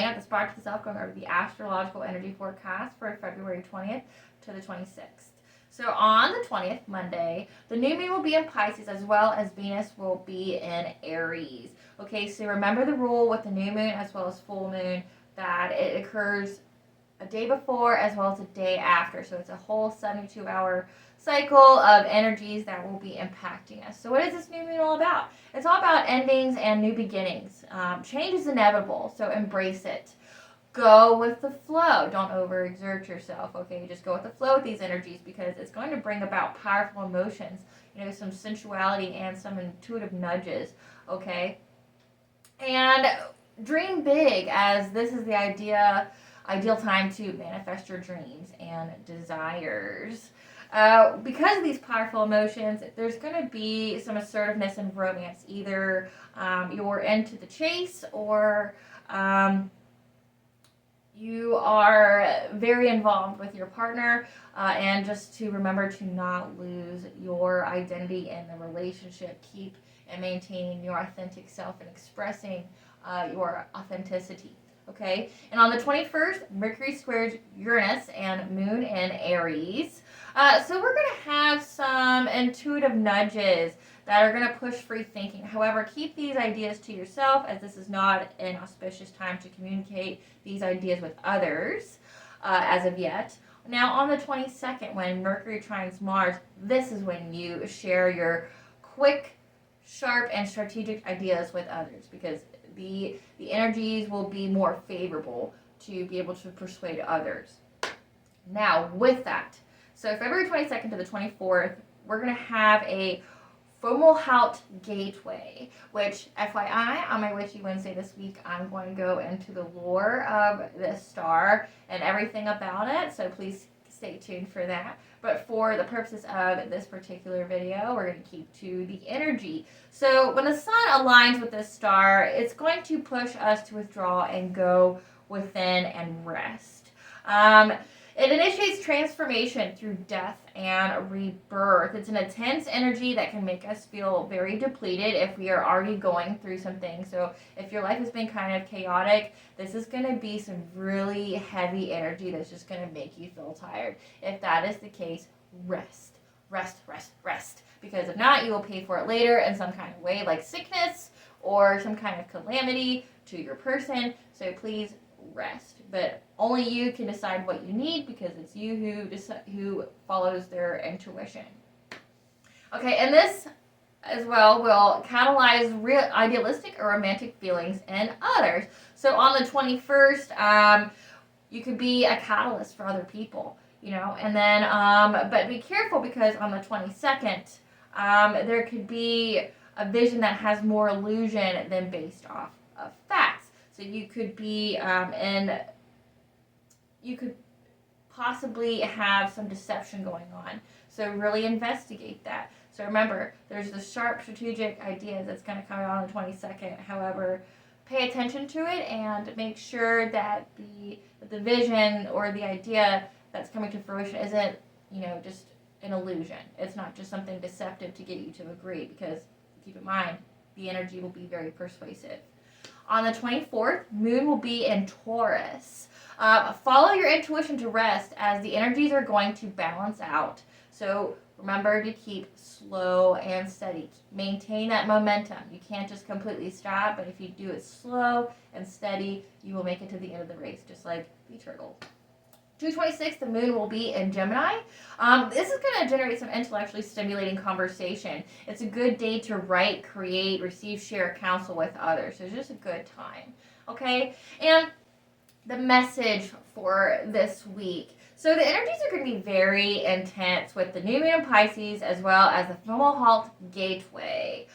at the Spark to the Self, going over the Astrological Energy Forecast for February 20th to the 26th. So on the 20th, Monday, the new moon will be in Pisces, as well as Venus will be in Aries. Okay, so remember the rule with the new moon as well as full moon, that it occurs a day before as well as a day after. So it's a whole 72-hour cycle of energies that will be impacting us. So what is this new moon all about? It's all about endings and new beginnings. Change is inevitable, so embrace it. Go with the flow. Don't overexert yourself, okay? Just go with the flow with these energies, because it's going to bring about powerful emotions, some sensuality and some intuitive nudges, okay? And dream big, as this is the ideal time to manifest your dreams and desires. Because of these powerful emotions, there's going to be some assertiveness in romance. Either you're into the chase, or you are very involved with your partner, and just to remember to not lose your identity in the relationship. Keep and maintaining your authentic self and expressing your authenticity. Okay, and on the 21st, Mercury squares Uranus and Moon in Aries. So we're going to have some intuitive nudges that are going to push free thinking. However, keep these ideas to yourself, as this is not an auspicious time to communicate these ideas with others as of yet. Now, on the 22nd, when Mercury trines Mars, this is when you share your quick, sharp, and strategic ideas with others, because the energies will be more favorable to be able to persuade others. Now, with that, so February 22nd to the 24th, we're going to have a Fomalhaut gateway, which, FYI, on my Witchy Wednesday this week, I'm going to go into the lore of this star and everything about it, so please stay tuned for that. But for the purposes of this particular video, we're going to keep to the energy. So when the sun aligns with this star, it's going to push us to withdraw and go within and rest. It initiates transformation through death and rebirth. It's an intense energy that can make us feel very depleted if we are already going through some things. So if your life has been kind of chaotic, this is going to be some really heavy energy that's just going to make you feel tired. If that is the case, rest. Rest, rest, rest. Because if not, you will pay for it later in some kind of way, like sickness or some kind of calamity to your person. So please rest. But only you can decide what you need, because it's you who follows their intuition. Okay, and this as well will catalyze real idealistic or romantic feelings in others. So on the 21st, you could be a catalyst for other people, and then, but be careful, because on the 22nd, there could be a vision that has more illusion than based off of facts. So you could be you could possibly have some deception going on. So really investigate that. So remember, there's the sharp strategic ideas that's going to come out on the 22nd. However, pay attention to it and make sure that the vision or the idea that's coming to fruition isn't, just an illusion. It's not just something deceptive to get you to agree, because keep in mind, the energy will be very persuasive. On the 24th, Moon will be in Taurus. Follow your intuition to rest, as the energies are going to balance out. So remember to keep slow and steady. Maintain that momentum. You can't just completely stop, but if you do it slow and steady, you will make it to the end of the race, just like the turtle. 2/26, the moon will be in Gemini. This is going to generate some intellectually stimulating conversation. It's a good day to write, create, receive, share, counsel with others. So it's just a good time. Okay? And the message for this week. So the energies are going to be very intense with the new moon in Pisces, as well as the Fomalhaut gateway.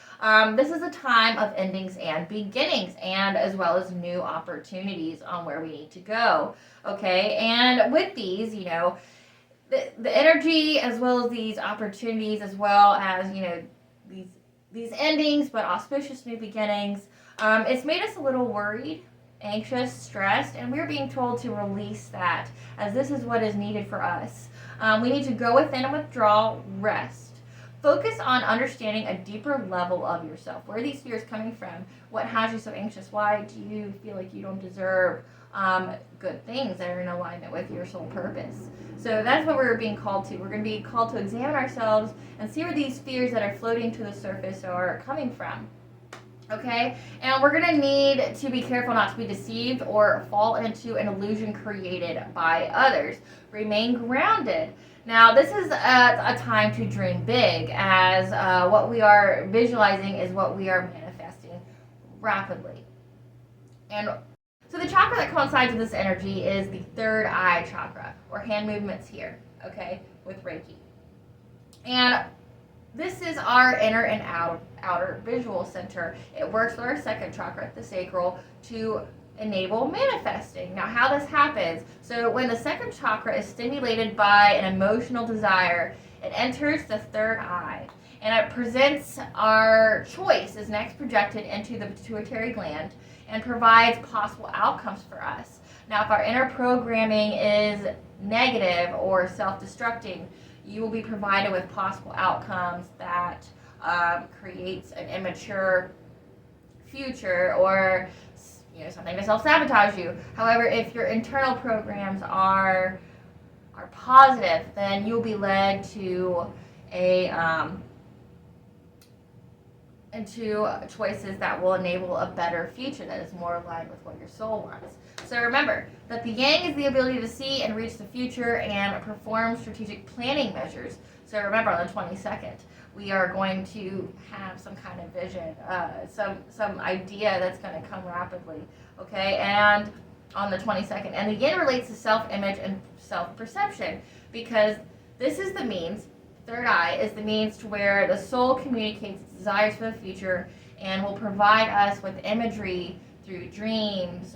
This is a time of endings and beginnings, and as well as new opportunities on where we need to go. Okay, and with these, the energy, as well as these opportunities, as well as these endings, but auspicious new beginnings, it's made us a little worried, anxious, stressed, and we're being told to release that, as this is what is needed for us. We need to go within and withdraw, rest. Focus on understanding a deeper level of yourself. Where are these fears coming from? What has you so anxious? Why do you feel like you don't deserve good things that are in alignment with your soul purpose. So that's what we're being called to. We're going to be called to examine ourselves and see where these fears that are floating to the surface are coming from. Okay? And we're going to need to be careful not to be deceived or fall into an illusion created by others. Remain grounded. Now, this is a time to dream big, as what we are visualizing is what we are manifesting rapidly. And so the chakra that coincides with this energy is the third eye chakra, or hand movements here, okay, with Reiki. And this is our inner and outer visual center. It works with our second chakra, the sacral, to enable manifesting. Now, how this happens, so when the second chakra is stimulated by an emotional desire, it enters the third eye, and it presents our choice is next projected into the pituitary gland and provides possible outcomes for us. Now, if our inner programming is negative or self-destructing, you will be provided with possible outcomes that creates an immature future, or something to self-sabotage you. However, if your internal programs are positive, then you'll be led to into choices that will enable a better future that is more aligned with what your soul wants. So remember that the yang is the ability to see and reach the future and perform strategic planning measures. So remember, on the 22nd, we are going to have some kind of vision, some idea that's going to come rapidly, okay? And on the 22nd, and the yin relates to self-image and self-perception, because this is the means. Third eye is the means to where the soul communicates its desires for the future and will provide us with imagery through dreams,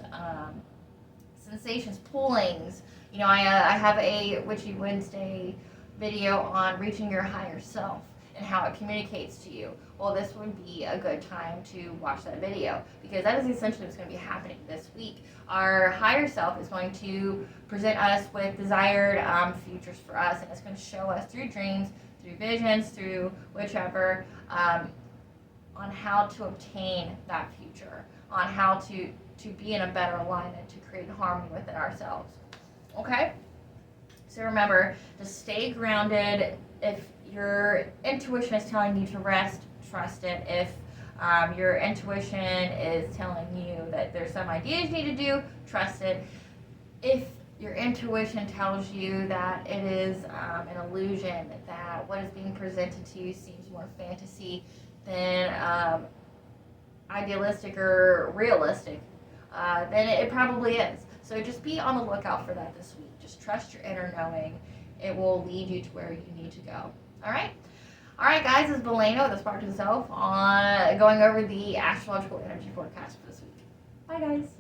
sensations, pullings. I have a Witchy Wednesday video on reaching your higher self and how it communicates to you. Well, this would be a good time to watch that video, because that is essentially what's going to be happening this week. Our higher self is going to present us with desired futures for us, and it's going to show us through dreams, through visions, through whichever, on how to obtain that future, on how to be in a better alignment, to create harmony within ourselves. Okay? So remember to stay grounded. If your intuition is telling you to rest, trust it. If your intuition is telling you that there's some ideas you need to do, trust it. If your intuition tells you that it is an illusion, that what is being presented to you seems more fantasy than idealistic or realistic, then it probably is. So just be on the lookout for that this week. Just trust your inner knowing. It will lead you to where you need to go. All right? All right, guys, this is Belair, the Spark to the Self, on going over the Astrological Energy Forecast for this week. Bye, guys.